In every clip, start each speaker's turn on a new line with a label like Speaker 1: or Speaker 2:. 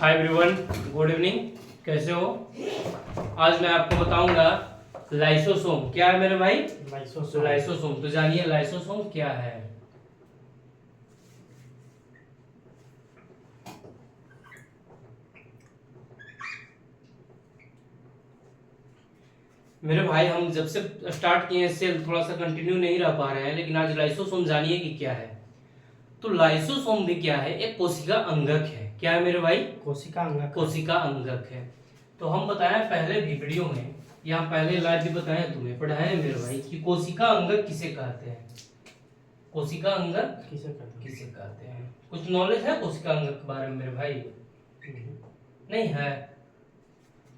Speaker 1: Hi everyone, good evening. कैसे हो? आज मैं आपको बताऊंगा लाइसोसोम क्या है मेरे भाई। लाइसोसोम तो जानिए लाइसोसोम क्या है। मेरे भाई हम जब से स्टार्ट किए इससे थोड़ा सा कंटिन्यू नहीं रह पा रहे हैं, लेकिन आज लाइसोसोम जानिए कि क्या है। तो लाइसोसोम भी क्या है? एक कोशिका अंगक है। क्या है मेरे भाई?
Speaker 2: कोशिका अंगक।
Speaker 1: कोशिका अंगक है। तो हम बताएं पहले भी वीडियो में, या पहले लाइव भी बताएं, तुम्हें पढ़ाएं मेरे भाई कि कोशिका अंगक किसे कहते हैं। कोशिका अंगक किसे कहते हैं? कुछ नॉलेज है कोशिका अंगक के बारे में मेरे भाई? नहीं है।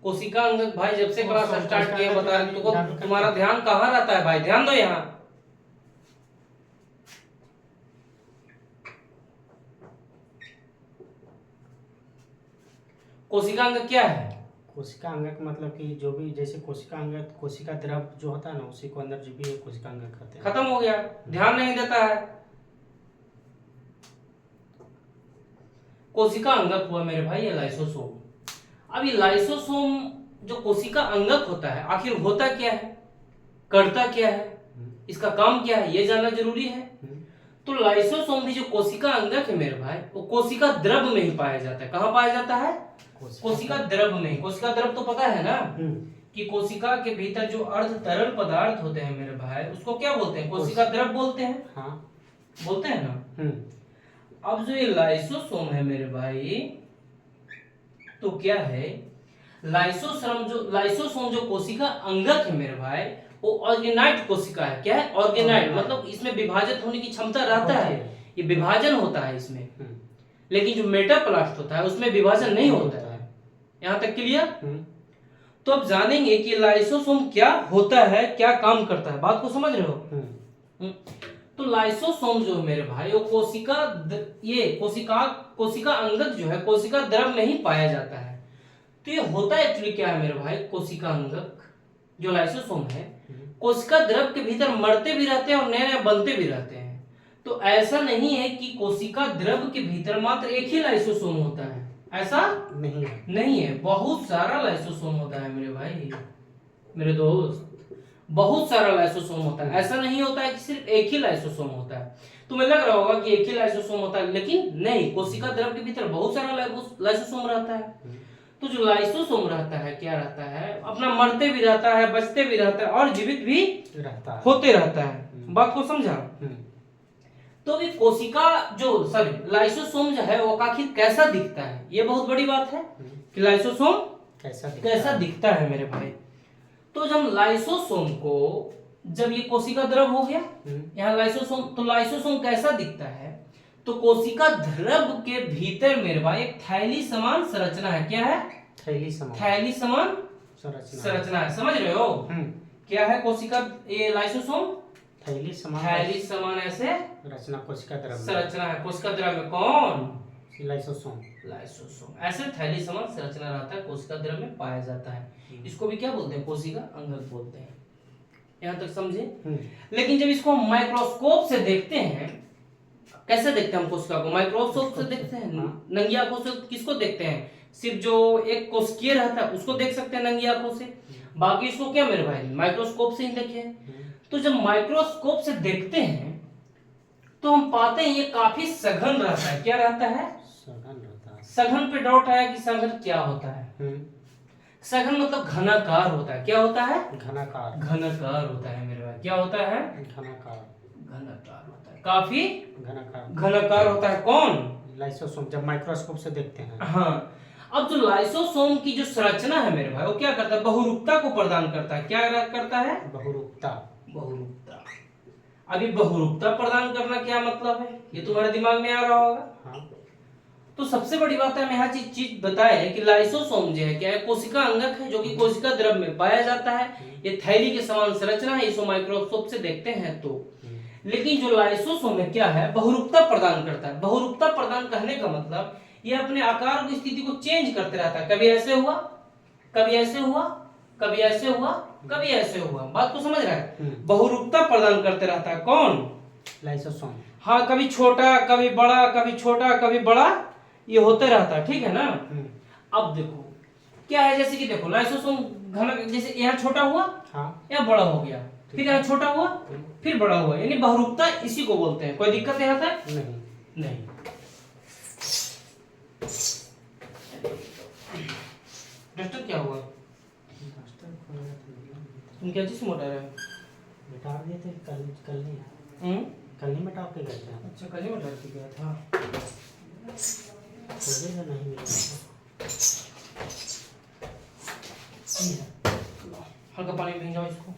Speaker 1: कोशिका अंगक भाई जब से क्लास स्टार्ट किया बता रहे तो तुम्हारा ध्यान कहाँ रहता है भाई? ध्यान दो यहाँ। कोशिका अंगक क्या है?
Speaker 2: कोशिका अंगक मतलब कि जो भी जैसे कोशिका अंगक कोशिका द्रव जो होता है ना उसी को अंदर जो भी कोशिका अंगक कहते हैं।
Speaker 1: खत्म हो गया, ध्यान नहीं देता है। कोशिका अंगक हुआ मेरे भाई ये लाइसोसोम। अब ये लाइसोसोम जो कोशिका अंगक होता है आखिर होता क्या है, करता क्या है, इसका काम क्या है, ये जानना जरूरी है। तो लाइसोसोम भी जो कोशिका अंगक है मेरे भाई, वो कोशिका द्रव में ही पाया जाता है। कहाँ पाया जाता है? कोशिका द्रव में। कोशिका द्रव तो पता है ना कि कोशिका के भीतर जो अर्ध तरल पदार्थ होते हैं मेरे भाई, उसको क्या बोलते हैं? कोशिका द्रव बोलते हैं। हाँ बोलते हैं ना। अब जो ये लाइसोसोम है मेरे भाई, तो क्या है? लाइसोसोम जो कोशिका अंगक है मेरे भाई, वो ऑर्गेनाइट कोशिका है। क्या है? ऑर्गेनाइट मतलब इसमें विभाजित होने की क्षमता रहता है, ये विभाजन होता है इसमें। लेकिन जो मेटाप्लास्ट होता है उसमें विभाजन नहीं होता है। यहां तक क्लियर? तो अब जानेंगे कि लाइसोसोम क्या होता है, क्या काम करता है। बात को समझ रहे हो? तो लाइसोसोम जो है मेरे भाई, वो कोशिका अंगक जो है कोशिका द्रव में ही पाया जाता है। तो ये होता एक्चुअली क्या है मेरे भाई? कोशिका अंगक जो लाइसोसोम है कोशिका द्रव के भीतर मरते भी रहते हैं और नए नए बनते भी रहते हैं। तो ऐसा नहीं है कि कोशिका द्रव के भीतर मात्र एक ही लाइसोसोम होता है, ऐसा नहीं है। बहुत सारा लाइसोसोम होता है मेरे भाई, मेरे दोस्त, बहुत सारा लाइसोसोम होता है। ऐसा नहीं होता है कि सिर्फ एक ही लाइसोसोम होता है। तुम्हें लग रहा होगा कि एक ही लाइसोसोम होता है, लेकिन नहीं, कोशिका द्रव के भीतर बहुत सारा लाइसोसोम रहता है। तो जो लाइसोसोम रहता है क्या रहता है? अपना मरते भी रहता है, बचते भी रहता है और जीवित भी होते रहता है। बात को समझा? तो ये कोशिका लाइसोसोम जो है वो आखिर कैसा दिखता है, ये बहुत बड़ी बात है कि लाइसोसोम कैसा दिखता है मेरे भाई। तो जब लाइसोसोम को, जब ये कोशिका द्रव हो गया यहाँ लाइसोसोम, तो लाइसोसोम कैसा दिखता है? तो कोशिका द्रव के भीतर मेरे भाई एक थैली समान संरचना है। क्या है? थैली समान संरचना है। समझ रहे हो? क्या है कोशिका ये लाइसोसोम? थैली समान ऐसे
Speaker 2: रचना कोशिका द्रव
Speaker 1: संरचना है। कोशिका द्रव में कौन?
Speaker 2: लाइसोसोम
Speaker 1: ऐसे थैली समान संरचना रहता है, कोशिका द्रव में पाया जाता है। इसको भी क्या बोलते हैं? कोशिका अंगक बोलते हैं। यहाँ तक समझे? लेकिन जब इसको माइक्रोस्कोप से देखते हैं, कैसे देखते हैं हम कोशिका को? माइक्रोस्कोप से देखते हैं। नंगी आंखों से किसको देखते हैं? सिर्फ जो एक कोशिकीय रहता है उसको देख सकते हैं नंगी आंखों से, बाकी इसको क्या मेरे भाई माइक्रोस्कोप से ही देखें। तो जब माइक्रोस्कोप से देखते हैं तो हम पाते हैं ये काफी सघन रहता है। क्या रहता है? सघन पे डाउट आया कि सघन क्या होता है? सघन मतलब घनाकार होता है। क्या होता है? घनाकार होता है मेरे भाई। क्या होता है? घनाकार होता है, काफी घनाकार होता है। कौन?
Speaker 2: लाइसोसोम जब माइक्रोस्कोप से देखते हैं।
Speaker 1: हाँ। अब जो लाइसोसोम की जो संरचना है मेरे भाई, वो क्या करता है? बहुरूपता को प्रदान करता है। क्या करता है? बहुरूपता। अभी बहुरूपता प्रदान करना क्या मतलब है, ये तुम्हारे दिमाग में आ रहा होगा। तो सबसे बड़ी बात है, हम यहाँ चीज बताए कि लाइसोसोम जो है क्या है? कोशिका अंगक है जो कि कोशिका द्रव में पाया जाता है। ये थैली के समान संरचना है, इसको माइक्रोस्कोप से देखते हैं तो। लेकिन जो लाइसोसोम है क्या है? बहुरूपता प्रदान करता है। बहुरूपता प्रदान करने का मतलब ये अपने आकार की स्थिति को चेंज करते रहता है। कभी ऐसे हुआ, कभी ऐसे हुआ, कभी ऐसे हुआ, कभी ऐसे हुआ। बात को समझ रहा है? बहुरूपता प्रदान करते रहता है। कौन?
Speaker 2: लाइसोसोम।
Speaker 1: हाँ, कभी छोटा, कभी बड़ा, कभी छोटा, कभी बड़ा, ये होते रहता है, ठीक है ना।
Speaker 2: हम्म।
Speaker 1: अब देखो क्या है, जैसे कि देखो लाइसोसोम घनक, जैसे यहाँ छोटा हुआ,
Speaker 2: हाँ।
Speaker 1: यहाँ बड़ा हो गया, फिर यहाँ छोटा हुआ, फिर बड़ा हुआ, यानी बहुरूपता इसी को बोलते हैं। कोई दिक्कत यहाँ तक?
Speaker 2: नहीं।
Speaker 1: नहीं। डस्टर क्या हुआ? तुम क्या चीज मोटा रहे?
Speaker 2: मिटा दिए थे कल, कल नहीं मिटा के गए थे।
Speaker 1: अच्छा, कल ही मोटा के गया था।
Speaker 2: खोजेगा नहीं मिलेगा।
Speaker 1: हल्का पानी में भिंजाओ इसको।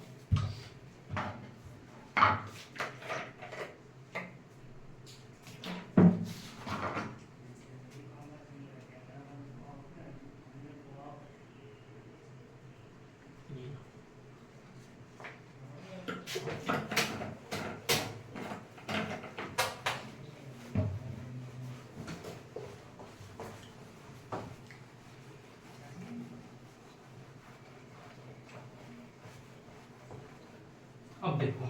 Speaker 1: अब देखो,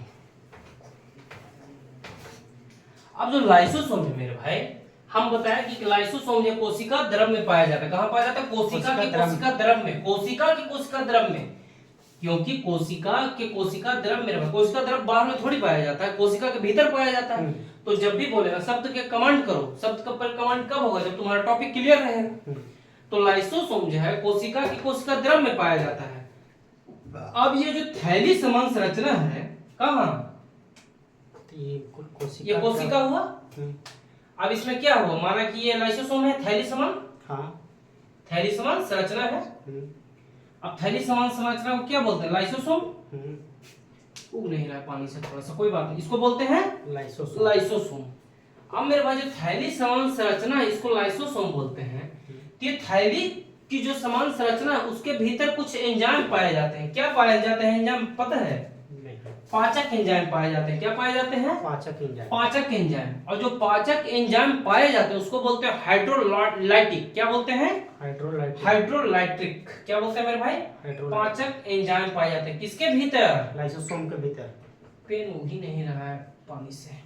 Speaker 1: अब जो लाइसोसोम है मेरे भाई, हम बताया कि लाइसोसोम ये कोशिका द्रव में पाया जाता है। कहाँ पाया जाता है? कोशिका के कोशिका द्रव में। कोशिका के कोशिका द्रव में, क्योंकि कोशिका के कोशिका द्रव मेरे भाई, कोशिका द्रव बाहर में थोड़ी पाया जाता है, कोशिका के भीतर पाया जाता है। तो जब भी बोलेगा शब्द के कमांड करो, शब्द का पर कमांड कब होगा? जब तुम्हारा टॉपिक क्लियर रहेगा। तो लाइसोसोम जो है कोशिका की कोशिका द्रव में पाया जाता है। अब ये जो थैली समान संरचना है, कहाँ?
Speaker 2: ये
Speaker 1: कोशिका हुआ। अब इसमें क्या हुआ? माना कि ये लाइसोसोम है, थैली समान।
Speaker 2: हाँ।
Speaker 1: थैली समान संरचना है। अब थैली समान संरचना को क्या बोलते हैं? लाइसोसोम। उग नहीं रहा है पानी से थोड़ा सा, कोई बात नहीं, इसको बोलते हैं
Speaker 2: लाइसोसोम।
Speaker 1: लाइसोसोम। अब मेरे भाई जो थैली समान संरचना है, इसको लाइसोसोम बोलते हैं। तो ये थैली की जो समान संरचना है, उसके भीतर कुछ एंजाइम पाए जाते हैं। क्या पाए जाते हैं एंजाइम, पता है? पाचक एंजाइम पाए जाते हैं। क्या पाए जाते हैं?
Speaker 2: पाचक एंजाइम।
Speaker 1: पाचक एंजाइम। और जो पाचक एंजाइम पाए जाते हैं उसको बोलते हैं हाइड्रोलाइटिक। क्या बोलते हैं? हाइड्रोलाइटिक। क्या बोलते हैं मेरे भाई? पाचक एंजाइम पाए जाते हैं किसके भीतर?
Speaker 2: लाइसोसोम के भीतर।
Speaker 1: पेन उग ही नहीं रहा है पानी से।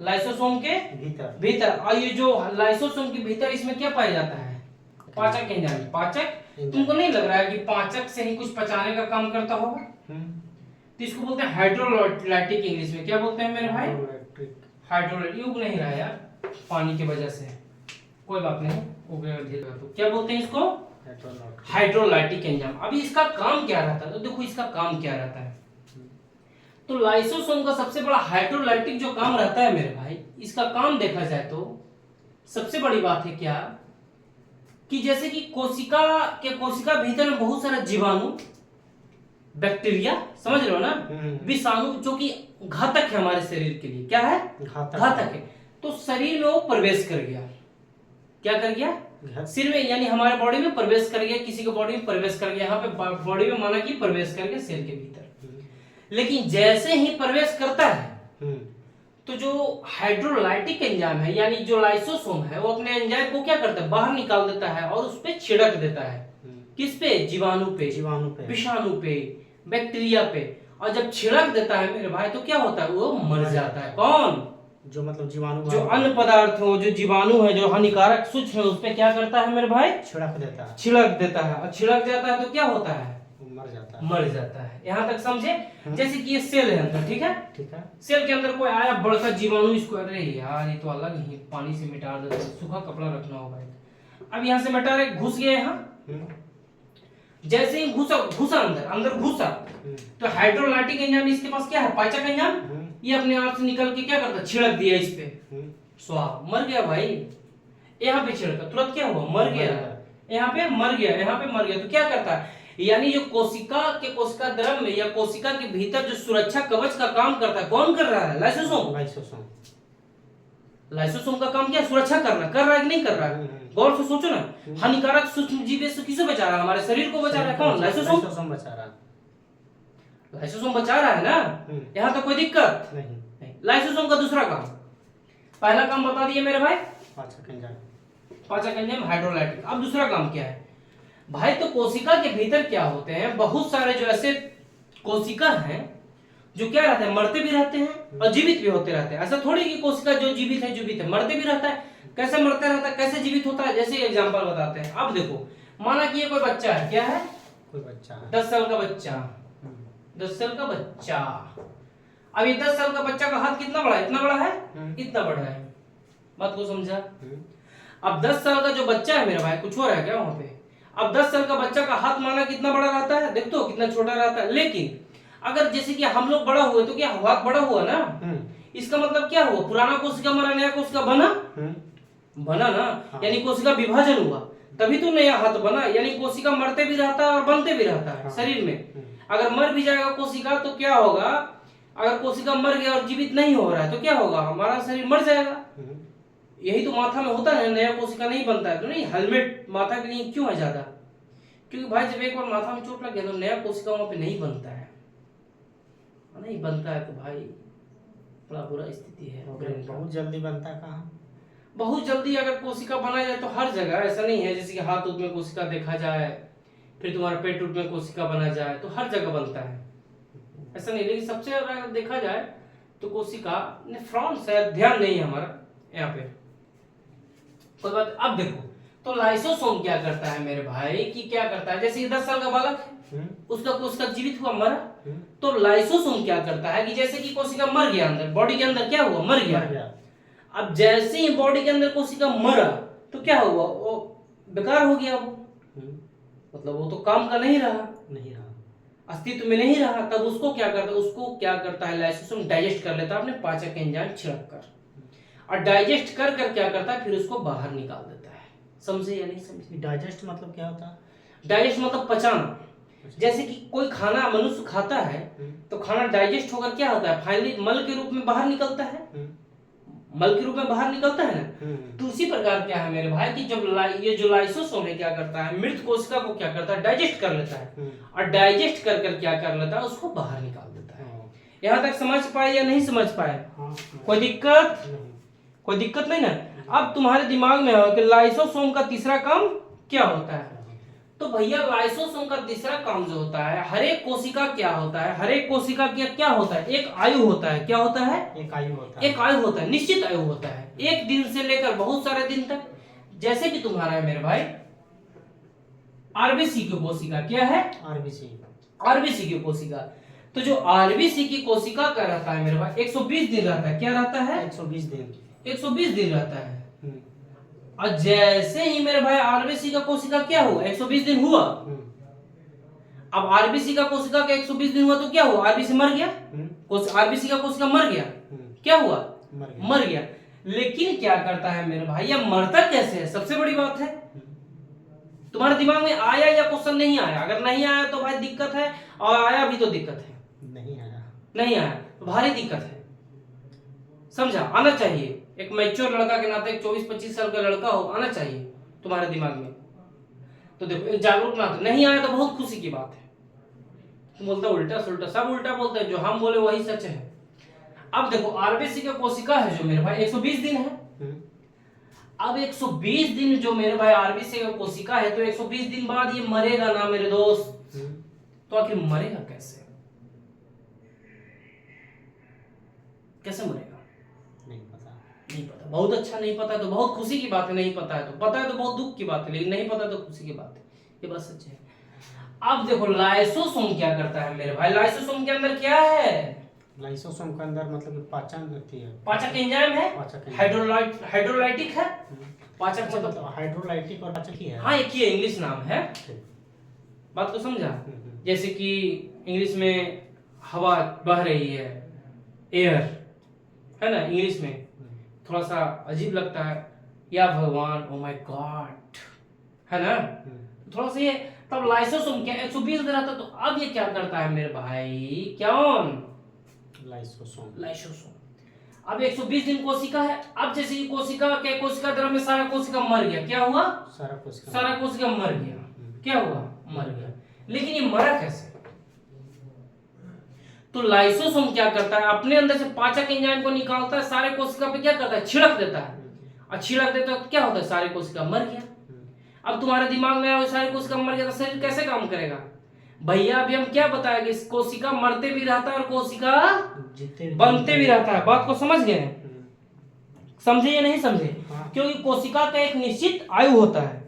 Speaker 1: लाइसोसोम के
Speaker 2: भीतर।
Speaker 1: और ये जो लाइसोसोम के भीतर, इसमें क्या पाया जाता है? पाचक एंजाइम। पाचक, तुमको नहीं लग रहा है कि पाचक से ही कुछ पचाने का काम करता होगा? तो इसको बोलते हैं हाइड्रोलाइटिक। इंग्लिश में क्या बोलते हैं मेरे भाई? हाइड्रोलाइटिक। उग नहीं रहा है यार पानी की वजह से, कोई बात नहीं, उगेगा धीरे। तो क्या बोलते हैं इसको? Hydrolytic enzyme. अभी इसका काम क्या रहता है? तो देखो इसका काम क्या रहता है। तो लाइसोसोम का सबसे बड़ा हाइड्रोलाइटिक जो काम रहता है मेरे भाई, इसका काम देखा जाए तो सबसे बड़ी बात है क्या, कि जैसे कि कोशिका भीतर में बहुत सारा जीवाणु, बैक्टीरिया, समझ रहे हो ना, विषाणु, जो कि घातक है हमारे शरीर के लिए। क्या है? घातक है। तो शरीर में वो प्रवेश कर गया। क्या कर गया? सिर में, यानी हमारे बॉडी में प्रवेश कर गया, किसी के बॉडी में प्रवेश कर गया। यहाँ पे बॉडी में माना कि प्रवेश कर गया सिर के भीतर। लेकिन जैसे ही प्रवेश करता है, तो जो हाइड्रोलाइटिक एंजाइम है, यानी जो लाइसोसोम है, वो अपने एंजाइम को क्या करता है? बाहर निकाल देता है और उस पे छिड़क देता है। किस पे? जीवाणु पे, विषाणु पे, बैक्टीरिया पे। और जब छिड़क देता है मेरे भाई, तो क्या होता है? वो मर जाता है। कौन? जो मतलब जीवाणु, जो अन्य पदार्थ हो, जो जीवाणु है, जो हानिकारक सूक्ष्म है, उस पे क्या करता है मेरे भाई? छिड़क देता है। और छिड़क जाता है तो क्या होता है? मर जाता है। यहाँ तक समझे? जैसे कि ये सेल है अंदर, ठीक है। सेल के अंदर कोई आया बड़का जीवाणु, इसको अरे यार ये तो अलग ही पानी से मिटा देते, सूखा कपड़ा रखना होगा। अब यहाँ से मिटा रहे, घुस गए यहाँ। जैसे ही घुसा अंदर घुसा, तो हाइड्रोलाइटिक एंजाइम इसके पास क्या है? पाचक एंजाइम। ये अपने आप से निकल के क्या करता है? छिड़क दिया इस पे, स्वाह, मर गया भाई। यहाँ पे छिड़का, तुरंत क्या हुआ? मर गया। यहाँ पे मर गया, यहाँ पे मर गया। तो क्या करता है? यानी जो कोशिका के कोशिका द्रव में या कोशिका के भीतर जो सुरक्षा कवच का काम करता है, कौन कर रहा है? लाइसोसोम। लाइसोसोम का काम क्या है? सुरक्षा करना। कर रहा है कि नहीं कर रहा है? गौर से सोचो ना। हानिकारक सूक्ष्म जीव से किसे बचा रहा है? हमारे शरीर को बचा रहा है। कौन? लाइसोसोम बचा रहा है। लाइसोसोम बचा रहा है ना। यहाँ तो कोई दिक्कत नहीं। लाइसोसोम का दूसरा काम, पहला काम बता दिए मेरे भाई, पाचक एंजाइम, हाइड्रोलाइटिक। अब दूसरा काम क्या है भाई? तो कोशिका के भीतर क्या होते हैं? बहुत सारे जो ऐसे कोशिका हैं जो क्या रहते हैं? मरते भी रहते हैं और जीवित भी होते रहते हैं। ऐसा थोड़ी कि कोशिका जो जीवित है मरते भी रहता है। कैसे मरते रहता है, कैसे जीवित होता है, जैसे एग्जांपल बताते हैं। अब देखो, माना कि ये कोई बच्चा है, क्या है,
Speaker 2: कोई बच्चा है,
Speaker 1: 10 साल का बच्चा, 10 साल का बच्चा। अब ये 10 साल का बच्चा का हाथ कितना बड़ा है, इतना बड़ा है, इतना बड़ा है, बात को समझा। अब 10 साल का जो बच्चा है मेरा भाई, कुछ हो रहा है क्या वहां पे, अब 10 साल का बच्चा का हाथ माना कितना बड़ा रहता है, देख तो कितना छोटा रहता है। लेकिन अगर जैसे कि हम लोग बड़ा हुए तो क्या हाथ बड़ा हुआ ना, इसका मतलब क्या हुआ, पुराना कोशिका मरा, नया कोशिका बना, बना ना, यानी कोशिका विभाजन हुआ, तभी तो नया हाथ बना। यानी कोशिका मरते भी रहता है और बनते भी रहता है शरीर में। अगर मर भी जाएगा कोशिका तो क्या होगा, अगर कोशिका मर गया और जीवित नहीं हो रहा है तो क्या होगा, हमारा शरीर मर जाएगा। यही तो माथा में होता है, नया कोशिका नहीं बनता है। तो नहीं, हेलमेट माथा के लिए क्यों है ज्यादा, क्योंकि भाई जब एक बार माथा में चोट लग गया तो नया कोशिका वहां पे नहीं बनता है, नहीं बनता है, तो भाई बड़ा बुरा स्थिति है।
Speaker 2: बहुत जल्दी बनता है कहाँ,
Speaker 1: बहुत जल्दी अगर कोशिका बनाया जाए तो हर जगह, ऐसा नहीं है जैसे कि हाथ उठ में कोशिका देखा जाए, फिर तुम्हारा पेट उठ में कोशिका बना जाए, तो हर जगह बनता है, ऐसा नहीं। लेकिन सबसे ज्यादा अगर देखा जाए तो कोशिका नेफ्रॉन, शायद ध्यान नहीं है हमारा यहाँ पे, कोई बात। अब देखो, तो लाइसोसोम क्या करता है मेरे भाई, कि क्या करता है, जैसे 10 साल का बालक है, उसका कोशिका जीवित हुआ, मरा, तो लाइसोसोम क्या करता है कि जैसे कि कोशिका मर गया अंदर, बॉडी के अंदर क्या हुआ, मर गया। अब जैसे ही बॉडी के अंदर कोशिका मरा तो क्या हुआ, वो बेकार हो गया, वो मतलब वो तो काम का नहीं रहा, अस्तित्व में नहीं रहा। तब उसको क्या करता है, उसको क्या करता है लाइसोसोम, डाइजेस्ट कर लेता है अपने पाचक एंजाइम छिड़क कर, और डाइजेस्ट कर कर क्या करता है, फिर उसको बाहर निकाल देता है। समझे या नहीं समझे?
Speaker 2: डाइजेस्ट मतलब क्या होता है?
Speaker 1: डाइजेस्ट मतलब पचाना। जैसे कि कोई खाना मनुष्य खाता है तो खाना डाइजेस्ट होकर क्या होता है, फाइनली मल के रूप में बाहर निकलता है, मल के रूप में बाहर निकलता है ना। तो उसी प्रकार क्या है मेरे भाई कि जब ये जो लाइसोसोम है क्या करता है, मृत कोशिका को क्या करता है, डाइजेस्ट कर लेता है, और डाइजेस्ट कर कर क्या कर लेता है, उसको बाहर निकाल देता है। यहाँ तक समझ पाए या नहीं समझ पाए? कोई दिक्कत? कोई दिक्कत नहीं ना। अब तुम्हारे दिमाग में हो कि लाइसोसोम का तीसरा काम क्या होता है, तो भैया लाइसोसोम का तीसरा काम जो होता है, हर एक कोशिका क्या होता है, हर एक कोशिका क्या होता है, एक आयु होता है। क्या होता है?
Speaker 2: एक आयु होता है,
Speaker 1: एक आयु होता है, निश्चित आयु होता है, एक दिन से लेकर बहुत सारे दिन तक। जैसे कि तुम्हारा है मेरे भाई आरबीसी की कोशिका, क्या है, आरबीसी की कोशिका। तो जो आरबीसी की कोशिका का रहता है मेरे भाई 120 दिन रहता है। क्या रहता है?
Speaker 2: 120 दिन,
Speaker 1: 120 दिन रहता है। और जैसे ही मेरे भाई आरबीसी का कोशिका क्या हुआ, 120 दिन हुआ। अब आरबीसी का कोशिका का 120 दिन हुआ तो क्या हुआ, आरबीसी मर गया, आरबीसी का कोशिका मर गया। क्या हुआ? मर गया। लेकिन क्या करता है मेरे भाई, यह मरता कैसे है, सबसे बड़ी बात है। तुम्हारे दिमाग में आया या क्वेश्चन नहीं आया? अगर नहीं आया तो भाई दिक्कत है, और आया भी तो दिक्कत है। नहीं आया तो भारी दिक्कत है, समझा? आना चाहिए, एक मैच्योर लड़का के नाते, एक 24-25 साल का लड़का हो, आना चाहिए तुम्हारे दिमाग में। तो देखो, एक जागरूक ना, नहीं आया तो बहुत खुशी की बात है। तुम बोलते उल्टा सुल्टा, सब उल्टा बोलते हैं, जो हम बोले वही सच है। अब देखो, आरबीसी का कोशिका है जो मेरे भाई 120 दिन है। अब 120 दिन जो मेरे भाई आरबीसी का कोशिका है, तो 120 दिन बाद ये मरेगा ना मेरे दोस्त। तो आखिर मरेगा कैसे, कैसे मरेगा? नहीं पता। बहुत अच्छा, नहीं पता तो बहुत खुशी की बात है। नहीं पता है तो, पता है तो बहुत दुख की बात है, लेकिन नहीं पता तो खुशी की बात है। ये बात सच है। अब देखो, लाइसोसोम क्या करता है मेरे भाई, लाइसोसोम के अंदर क्या है,
Speaker 2: लाइसोसोम के अंदर मतलब पाचन होती है,
Speaker 1: पाचक एंजाइम है, हाइड्रोलाइटिक है। पाचक
Speaker 2: मतलब हाइड्रोलाइटिक और पाचक ही है।
Speaker 1: हाँ, एक ही इंग्लिश नाम है, बात को समझा। जैसे कि इंग्लिश में हवा बह रही है, एयर है ना, इंग्लिश में थोड़ा सा अजीब लगता है, या भगवान, ओ माय गॉड, है ना, थोड़ा सा ये। तब लाइसोसोम क्या 120 दिन रहता, तो अब ये क्या करता है मेरे भाई, कौन? लाइसोसोम। अब 120 दिन कोशिका है। अब जैसे कि कोशिका द्रव में सारा कोशिका मर गया, क्या हुआ, सारा कोशिका मर गया। क्या हुआ? मर गया। लेकिन ये मरा कैसे? तो लाइसोसोम क्या करता है, अपने अंदर से पाचक एंजाइम को निकालता है, सारे कोशिका पे क्या करता है, छिड़क देता है, और छिड़क देता है तो क्या होता है, सारे कोशिका मर गया। अब तुम्हारे दिमाग में आया सारे कोशिका मर गया तो शरीर कैसे काम करेगा? भैया अभी हम क्या बताएंगे, कोशिका मरते भी रहता है और कोशिका बनते भी रहता है। बात को समझ गए? समझे या नहीं समझे?
Speaker 2: हाँ।
Speaker 1: क्योंकि कोशिका का एक निश्चित आयु होता है,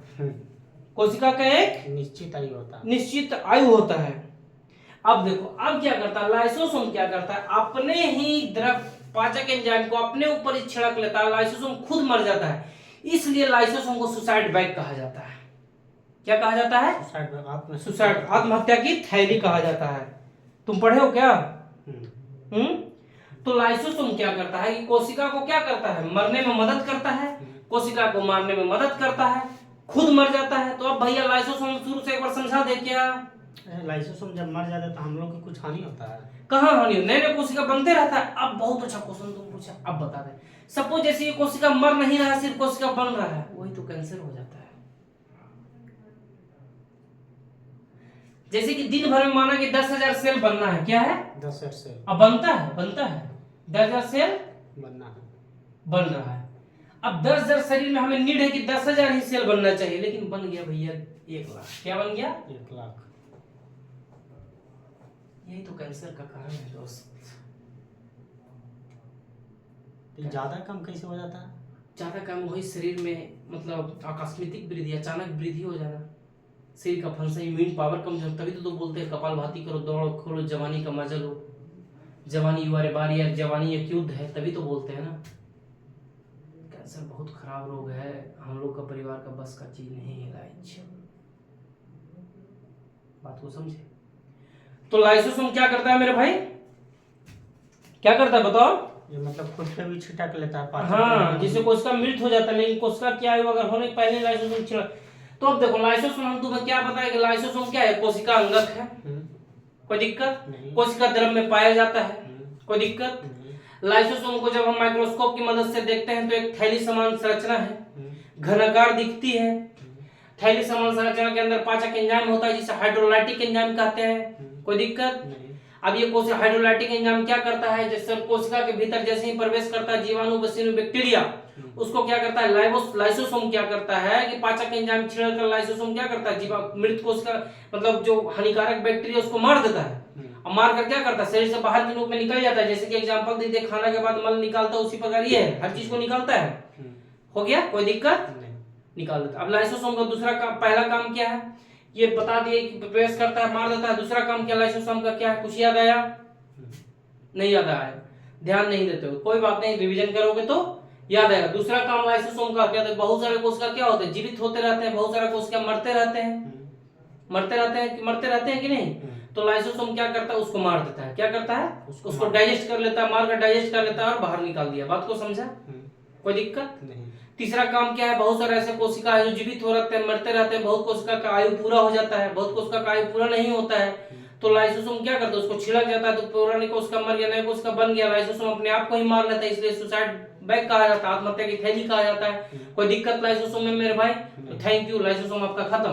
Speaker 1: कोशिका का एक
Speaker 2: निश्चित आयु होता है।
Speaker 1: निश्चित आयु होता है। अब देखो, अब क्या करता है लाइसोसोम, क्या करता है अपने ही द्रव पाचक एंजाइम को अपने ऊपर ही छिड़क लेता है, लाइसोसोम खुद मर जाता है। इसलिए लाइसोसोम को सुसाइड बैग कहा जाता है। क्या कहा जाता है? सुसाइड, आत्महत्या की थैली कहा जाता है। तुम पढ़े हो क्या? तो लाइसोसोम क्या करता है कि कोशिका को क्या करता है, मरने में मदद करता है, कोशिका को मारने में मदद करता है, खुद मर जाता है। तो अब भैया लाइसोसोम शुरू से एक बार समझा दे क्या?
Speaker 2: लाइसोसोम जब मर जाता है तो हम लोग की कुछ हानि होता है?
Speaker 1: कहाँ हानि? नए नए कोशिका बनते रहता है। अब बहुत अच्छा क्वेश्चन तुम पूछा, अब बता दे। सपोज जैसे ये कोशिका मर नहीं रहा, सिर्फ कोशिका बन रहा है, वही तो कैंसर हो जाता है। जैसे कि दिन भर में माना कि 10,000 सेल बनना है, क्या है?
Speaker 2: 10,000 सेल।
Speaker 1: अब बनता है 10,000 सेल
Speaker 2: बनना है,
Speaker 1: बन रहा है। अब 10,000 शरीर में हमें नीड है कि 10,000 ही सेल बनना चाहिए, लेकिन बन गया भैया 1,00,000। क्या बन गया?
Speaker 2: 1,00,000।
Speaker 1: यही तो कैंसर का कारण है दोस्त।
Speaker 2: ज्यादा कम कैसे हो जाता है?
Speaker 1: ज्यादा कम वही शरीर में मतलब आकस्मिक वृद्धि, अचानक वृद्धि हो जाना, शरीर का फंक्शन, इम्यून पावर कम हो। तभी तो बोलते हैं कपालभाति करो, दौड़ो खोलो, जवानी का मजा लो, जवानी युवा बारी है, जवानी एक युद्ध है, तभी तो बोलते हैं ना। कैंसर बहुत खराब रोग है, हम लोग का परिवार का बस का चीज नहीं है गाइस, बात को समझे। तो लाइसोसोम क्या करता है मेरे भाई, क्या करता है बताओ?
Speaker 2: ये मतलब खुद पे भी छिटक लेता है पाचक।
Speaker 1: हाँ, जिससे कोशिका मृत हो जाता है, लेकिन कोशिका क्या है अगर होने के पहले लाइसोसोम छिड़क। तो अब देखो लाइसोसोम, हम तुम्हें क्या बताया कि लाइसोसोम क्या है? कोशिका अंगक है, कोई दिक्कत नहीं। कोशिका द्रव में पाया जाता है, कोई दिक्कत नहीं। लाइसोसोम को जब हम माइक्रोस्कोप की मदद से देखते हैं तो एक थैली समान संरचना है, घनाकार दिखती है। थैली समान संरचना के अंदर पाचक एंजाइम होता है जिसे हाइड्रोलाइटिक एंजाइम कहते हैं, कोई दिक्कत नहीं। अब ये कोशिका हाइड्रोलाइटिक एंजाइम क्या करता है, जैसे कोशिका के भीतर जैसे ही प्रवेश करता है जीवाणु, बसिनु, बैक्टीरिया, उसको क्या करता है लाइसोसोम क्या करता है कि पाचक एंजाइम छिड़कर लाइसोसोम क्या करता है मृत कोशिका मतलब जो हानिकारक बैक्टीरिया उसको मार देता है। और मार कर क्या करता है शरीर से बाहर के रूप में निकल जाता है। जैसे कि एग्जांपल देते हैं, खाना के बाद मल निकालता है, उसी प्रकार ये है, हर चीज को निकालता है। हो गया, कोई दिक्कत नहीं, निकाल देता। अब लाइसोसोम का दूसरा काम, पहला काम क्या है ये बता दिए कि प्रवेश करता है, मार देता है। दूसरा काम क्या लाइसोसोम का क्या है, कुछ याद आया? नहीं याद आया, ध्यान नहीं देते हो, कोई बात नहीं, रिवीजन करोगे तो याद आएगा। दूसरा काम लाइसोसोम का क्या है, बहुत सारे कोशिका क्या होते हैं जीवित होते रहते हैं, बहुत सारे कोशिका मरते रहते हैं, मरते रहते हैं कि नहीं। तो लाइसोसोम क्या करता है, उसको मार देता है। क्या करता है? उसको डाइजेस्ट कर लेता है, मार कर डाइजेस्ट कर लेता है और बाहर निकाल दिया। बात को समझा, कोई दिक्कत नहीं। तीसरा काम क्या है, बहुत सारे ऐसे कोशिका है जो जीवित हो रहते हैं, मरते रहते हैं, बहुत कोशिका का आयु पूरा हो जाता है, बहुत कोशिका का आयु पूरा नहीं होता है। तो लाइसोसोम क्या करता है, उसको छिड़क जाता है, तो पुरानी कोशिका मर गया, नया कोशिका बन गया। लाइसोसोम अपने आप को ही मार लेता है, इसलिए सुसाइड बैग कहा जाता है, आत्महत्या की थैली कहा जाता है। कोई दिक्कत लाइसोसोम में मेरे भाई? तो थैंक यू, लाइसोसोम आपका खत्म।